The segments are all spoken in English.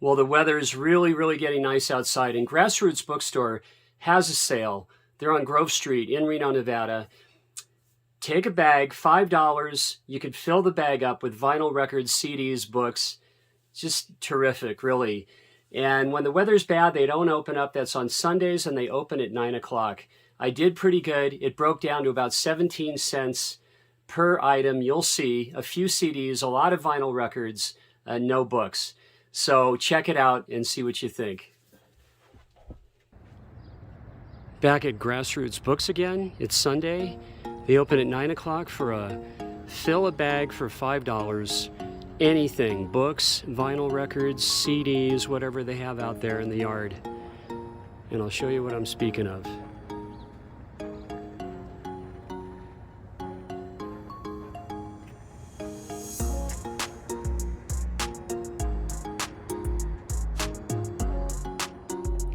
Well, the weather's really, really getting nice outside, and Grassroots Bookstore has a sale. They're on Grove Street in Reno, Nevada. Take a bag, $5. You could fill the bag up with vinyl records, CDs, books. Just terrific, really. And when the weather's bad, they don't open up. That's on Sundays, and they open at 9 o'clock. I did pretty good. It broke down to about 17 cents per item. You'll see a few CDs, a lot of vinyl records, no books. So check it out and see what you think. Back at Grassroots Books again. It's Sunday. They open at 9 o'clock for a fill a bag for $5. Anything, books, vinyl records, CDs, whatever they have out there in the yard. And I'll show you what I'm speaking of.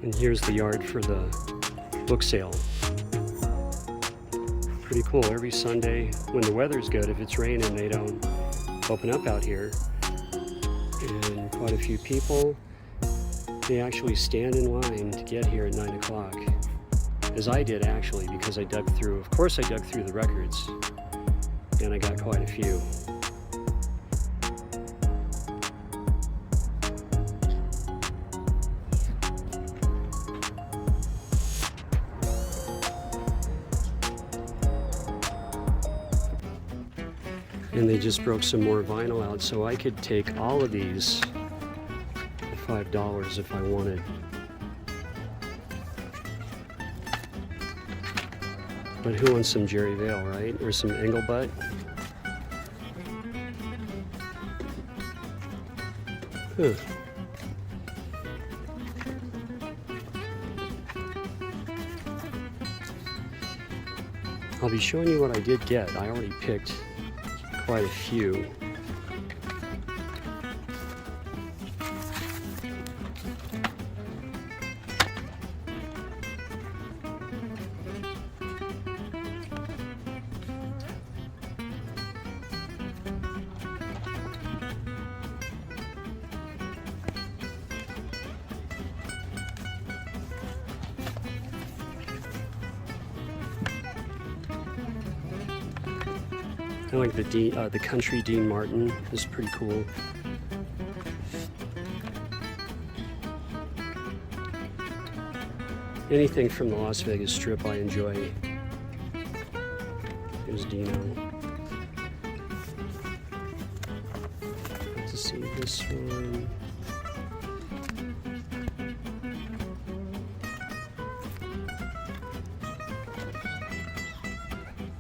And here's the yard for the book sale. Pretty cool. Every Sunday when the weather's good, if it's raining, they don't open up out here. And quite a few people, they actually stand in line to get here at 9 o'clock. As I did actually, because I dug through, of course I dug through the records, and I got quite a few. And they just broke some more vinyl out, so I could take all of these for $5 if I wanted. But who wants some Jerry Vale, right? Or some Engelbutt? Huh. I'll be showing you what I did get. I already picked quite a few. I like the Country Dean Martin is pretty cool. Anything from the Las Vegas Strip I enjoy. Here's Dino. Let's see this one.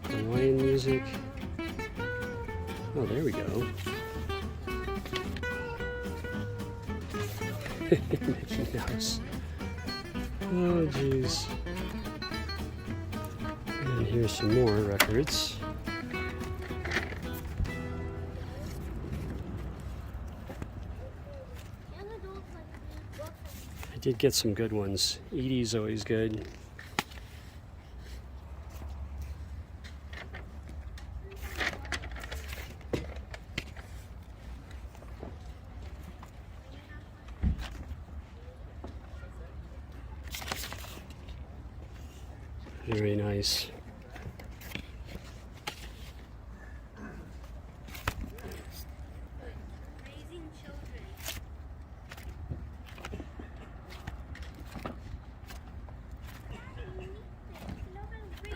Hawaiian music. Oh, there we go. Mickey Mouse. Oh, jeez. And here's some more records. I did get some good ones. Edie's always good. Very nice.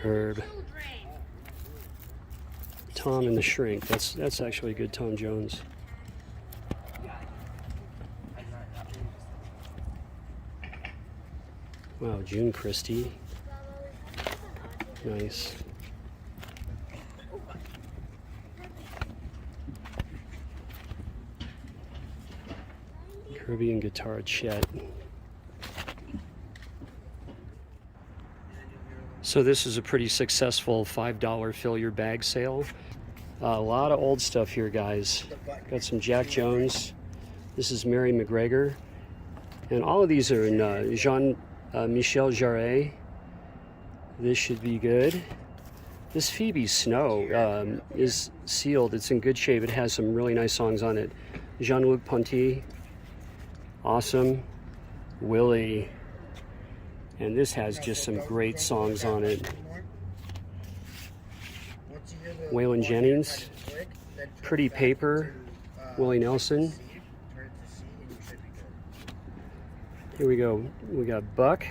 Herb. Tom and the Shrink. That's actually good. Tom Jones. Wow, June Christie. Nice. Caribbean guitar Chet. So this is a pretty successful $5 fill your bag sale. A lot of old stuff here, guys. Got some Jack Jones. This is Mary McGregor. And all of these are in Jean-Michel Jarre. This should be good. This Phoebe Snow is sealed. It's in good shape. It has some really nice songs on it. Jean-Luc Ponty. Awesome, Willie. And this has just some great songs on it. Waylon Jennings, Pretty Paper, Willie Nelson. Here we go. We got Buck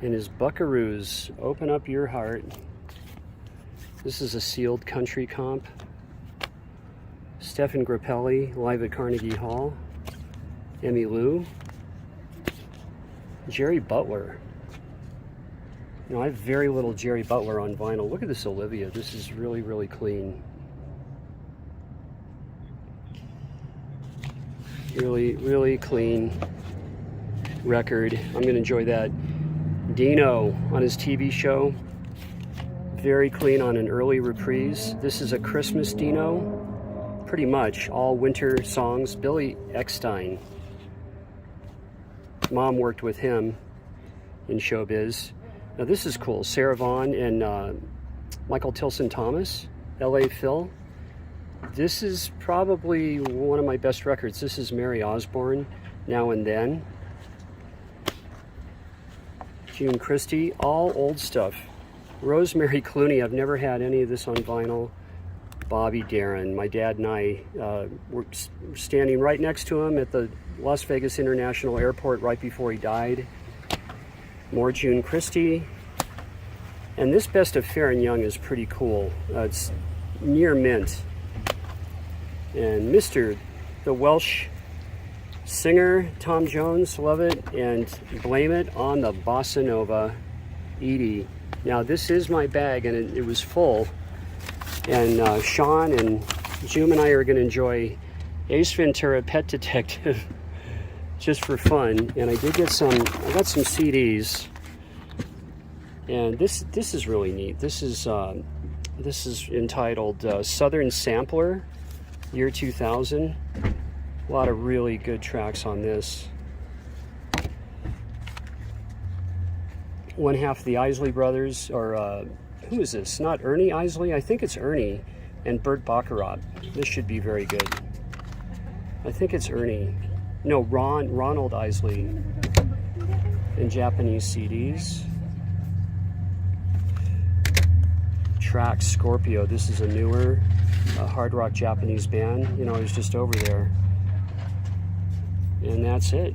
and his Buckaroos. Open Up Your Heart. This is a sealed country comp. Stephen Grappelli, live at Carnegie Hall. Emmy Lou. Jerry Butler. You know, I have very little Jerry Butler on vinyl. Look at this Olivia. This is really, really clean. Really, really clean record. I'm going to enjoy that. Dino on his TV show. Very clean on an early reprise. This is a Christmas Dino. Pretty much all winter songs. Billy Eckstein. Mom worked with him in showbiz. Now this is cool. Sarah Vaughan and Michael Tilson Thomas, L.A. Phil. This is probably one of my best records. This is Mary Osborne, Now and Then. June Christie, all old stuff. Rosemary Clooney, I've never had any of this on vinyl. Bobby Darin, my dad and I were standing right next to him at the Las Vegas International Airport right before he died. More June Christie. And this Best of Fair and Young is pretty cool. It's near mint. And Mr. the Welsh singer, Tom Jones, love it. And Blame It on the Bossa Nova, Edie. Now this is my bag and it was full. And Sean and June and I are going to enjoy Ace Ventura Pet Detective just for fun. And I got some CDs. And this is really neat. This is entitled Southern Sampler, year 2000. A lot of really good tracks on this. One half of the Isley Brothers, or who is this? Not Ernie Isley? I think it's Ernie and Burt Baccarat. This should be very good. I think it's Ernie. No, Ronald Isley in Japanese CDs. Track Scorpio. This is a newer hard rock Japanese band. You know, I was just over there. And that's it.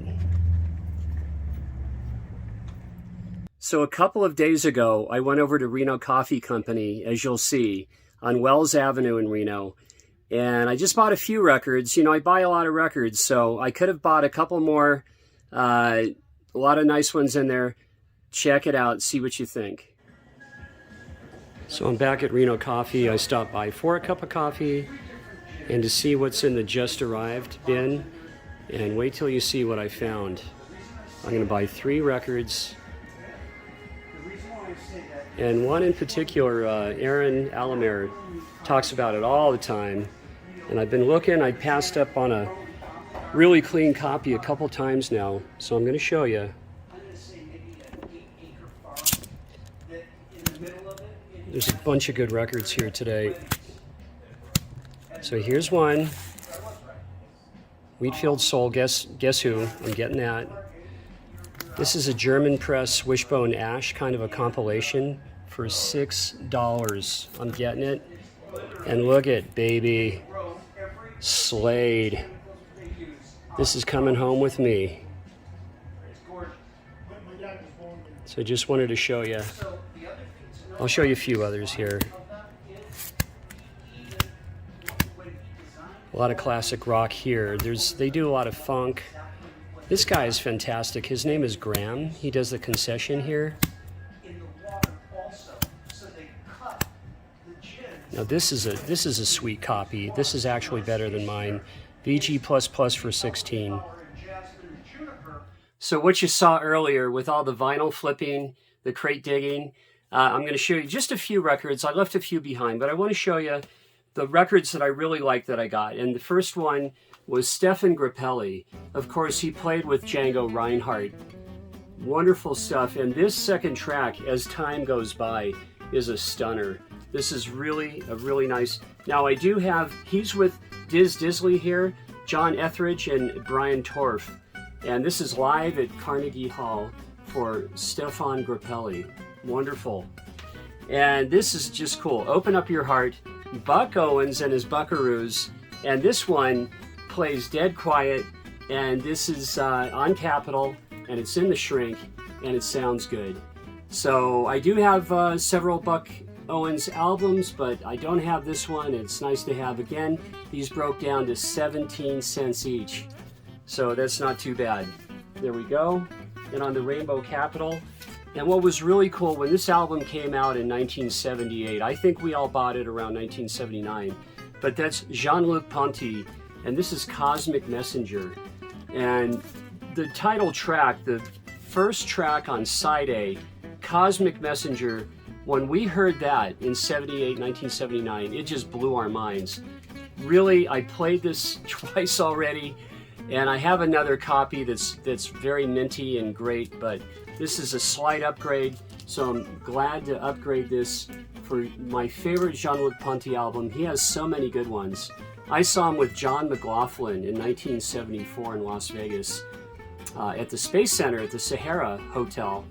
So a couple of days ago, I went over to Reno Coffee Company, as you'll see, on Wells Avenue in Reno. And I just bought a few records. You know, I buy a lot of records, so I could have bought a couple more. A lot of nice ones in there. Check it out, see what you think. So I'm back at Reno Coffee. I stopped by for a cup of coffee and to see what's in the just arrived bin. And wait till you see what I found. I'm going to buy 3 records. And one in particular, Aaron Alamer talks about it all the time. And I've been looking, I passed up on a really clean copy a couple times now. So I'm going to show you. There's a bunch of good records here today. So here's one. Wheatfield Soul, guess who? I'm getting that. This is a German press Wishbone Ash, kind of a compilation for $6. I'm getting it. And look at baby Slade. This is coming home with me. So I just wanted to show you. I'll show you a few others here. A lot of classic rock here. They do a lot of funk. This guy is fantastic. His name is Graham. He does the concession here. Now this is a sweet copy. This is actually better than mine. VG++ for 16. So what you saw earlier with all the vinyl flipping, the crate digging, I'm going to show you just a few records. I left a few behind, but I want to show you the records that I really like that I got. And the first one was Stephen Grappelli. Of course, he played with Django Reinhardt. Wonderful stuff. And this second track, As Time Goes By, is a stunner. This is really a really nice. Now I do have, he's with Diz Disley here. John Etheridge and Brian Torf. And this is live at Carnegie Hall for Stefan Grappelli. Wonderful. And this is just cool. Open Up Your Heart, Buck Owens and his Buckaroos. And this one plays dead quiet. And this is on Capitol, and it's in the shrink, and it sounds good. So I do have several Buck Owens albums, but I don't have this one. It's nice to have. Again, these broke down to 17 cents each. So that's not too bad. There we go. And on the Rainbow Capitol. And what was really cool, when this album came out in 1978, I think we all bought it around 1979, but that's Jean-Luc Ponty, and this is Cosmic Messenger. And the title track, the first track on side A, Cosmic Messenger, when we heard that in 1979, it just blew our minds. Really, I played this twice already, and I have another copy that's very minty and great, but this is a slight upgrade, so I'm glad to upgrade this for my favorite Jean-Luc Ponty album. He has so many good ones. I saw him with John McLaughlin in 1974 in Las Vegas at the Space Center at the Sahara Hotel.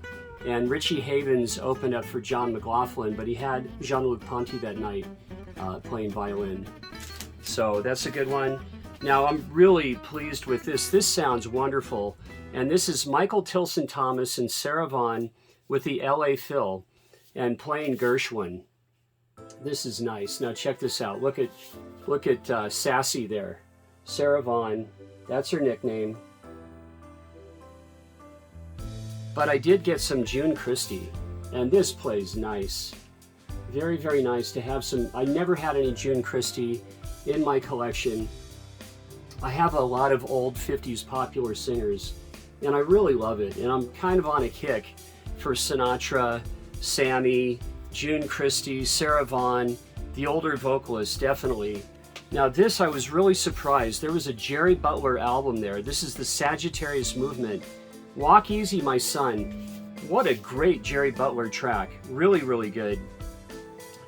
And Richie Havens opened up for John McLaughlin, but he had Jean-Luc Ponty that night playing violin. So that's a good one. Now I'm really pleased with this. This sounds wonderful. And this is Michael Tilson Thomas and Sarah Vaughan with the LA Phil and playing Gershwin. This is nice. Now check this out. Look at Sassy there. Sarah Vaughan, that's her nickname. But I did get some June Christie, and this plays nice. Very, very nice to have some. I never had any June Christie in my collection. I have a lot of old 50s popular singers, and I really love it. And I'm kind of on a kick for Sinatra, Sammy, June Christie, Sarah Vaughan, the older vocalists, definitely. Now this, I was really surprised. There was a Jerry Butler album there. This is the Sagittarius Movement. Walk Easy, My Son. What a great Jerry Butler track. Really, really good.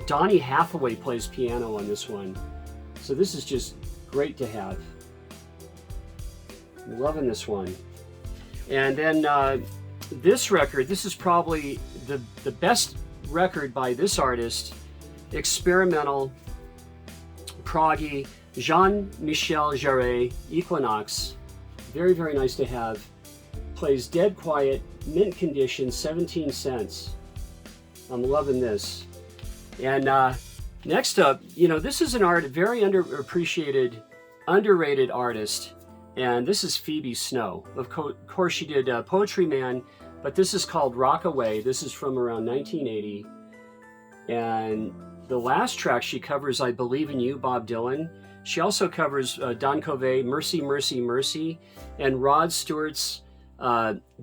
Donny Hathaway plays piano on this one. So this is just great to have. I'm loving this one. And then this record, this is probably the best record by this artist, experimental, proggy, Jean-Michel Jarre, Equinox. Very, very nice to have. Plays dead quiet, mint condition, 17 cents. I'm loving this. And next up, this is an very underappreciated, underrated artist. And this is Phoebe Snow. Of course, she did Poetry Man, but this is called Rockaway. This is from around 1980. And the last track she covers, I Believe in You, Bob Dylan. She also covers Don Covey, Mercy, Mercy, Mercy, and Rod Stewart's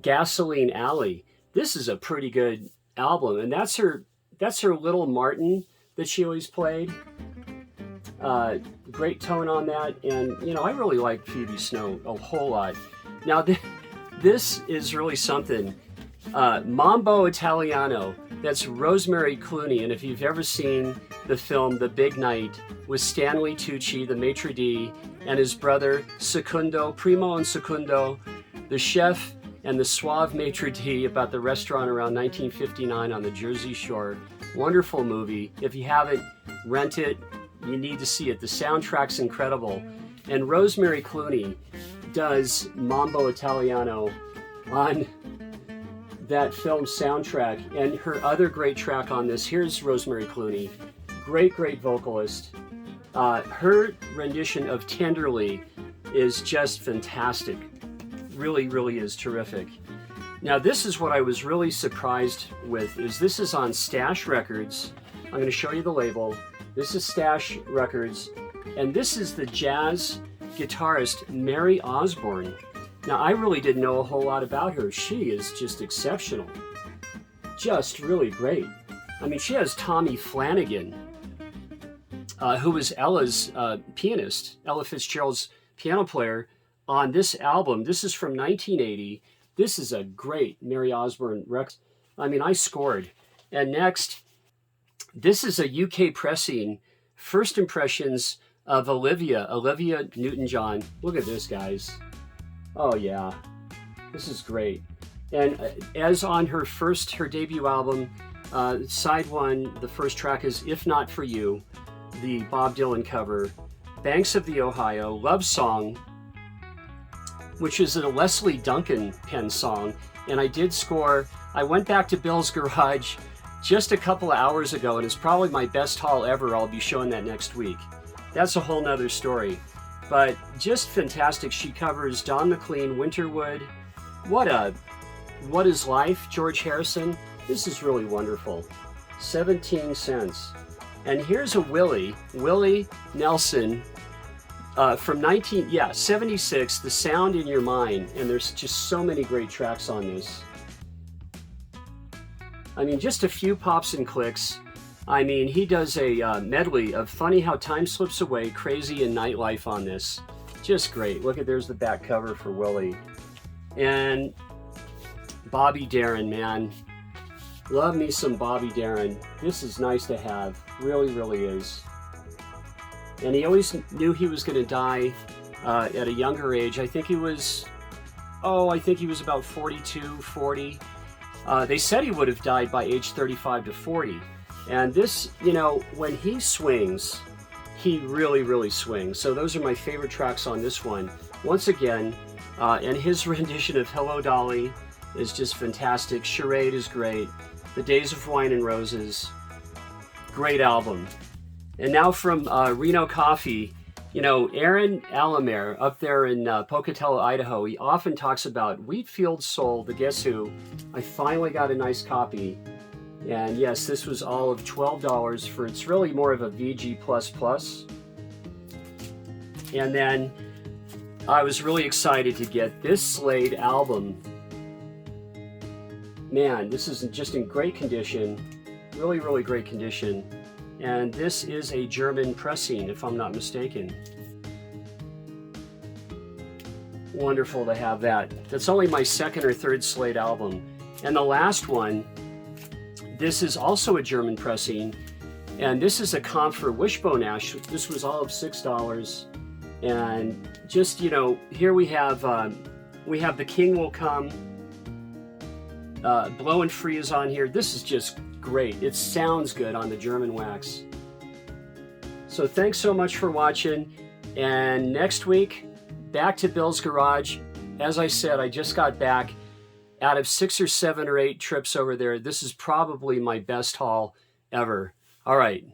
Gasoline Alley. This is a pretty good album, and that's her Little Martin that she always played. Great tone on that, and I really like Phoebe Snow a whole lot. Now this is really something. Mambo Italiano, that's Rosemary Clooney, and if you've ever seen the film The Big Night with Stanley Tucci, the maitre d', and his brother Secundo, Primo and Secundo, the chef and the suave maitre d' about the restaurant around 1959 on the Jersey Shore. Wonderful movie. If you haven't, rent it. You need to see it. The soundtrack's incredible. And Rosemary Clooney does Mambo Italiano on that film soundtrack. And her other great track on this, here's Rosemary Clooney. Great, great vocalist. Her rendition of Tenderly is just fantastic. Really, really is terrific. Now this is what I was really surprised with, this is on Stash Records. I'm going to show you the label. This is Stash Records, and this is the jazz guitarist Mary Osborne. Now I really didn't know a whole lot about her. She is just exceptional. Just really great. I mean, she has Tommy Flanagan, who was Ella's pianist, Ella Fitzgerald's piano player, on this album. This is from 1980. This is a great Mary Osborne record. I mean, I scored. And next, this is a UK pressing, First Impressions of Olivia Newton-John. Look at this, guys. Oh yeah, this is great. And as on her debut album, side one, the first track is If Not For You, the Bob Dylan cover. Banks of the Ohio, Love Song, which is a Leslie Duncan pen song. And I went back to Bill's Garage just a couple of hours ago, and it's probably my best haul ever. I'll be showing that next week. That's a whole nother story. But just fantastic. She covers Don McLean, Winterwood. What is Life, George Harrison. This is really wonderful. 17 cents. And here's a Willie Nelson from 76, The Sound in Your Mind. And there's just so many great tracks on this. I mean, just a few pops and clicks. I mean, he does a medley of Funny How Time Slips Away, Crazy, and Nightlife on this. Just great. Look there's the back cover for Willie. And Bobby Darin, man. Love me some Bobby Darin. This is nice to have. Really, really is. And he always knew he was going to die at a younger age. I think he was about 42, 40. They said he would have died by age 35 to 40. And this, when he swings, he really, really swings. So those are my favorite tracks on this one. Once again, and his rendition of Hello Dolly is just fantastic. Charade is great. The Days of Wine and Roses, great album. And now from Reno Coffee, Aaron Alamer up there in Pocatello, Idaho, he often talks about Wheatfield Soul, the Guess Who. I finally got a nice copy. And yes, this was all of $12 for, it's really more of a VG++. And then I was really excited to get this Slade album. Man, this is just in great condition. Really, really great condition. And this is a German pressing, if I'm not mistaken. Wonderful to have that. That's only my second or third Slade album. And the last one, this is also a German pressing. And this is a comp for Wishbone Ash. This was all of $6. And just, here we have The King Will Come. Blowin' Free is on here. This is just great. It sounds good on the German wax. So thanks so much for watching. And next week, back to Bill's Garage. As I said, I just got back. Out of 6 or 7 or 8 trips over there, this is probably my best haul ever. All right.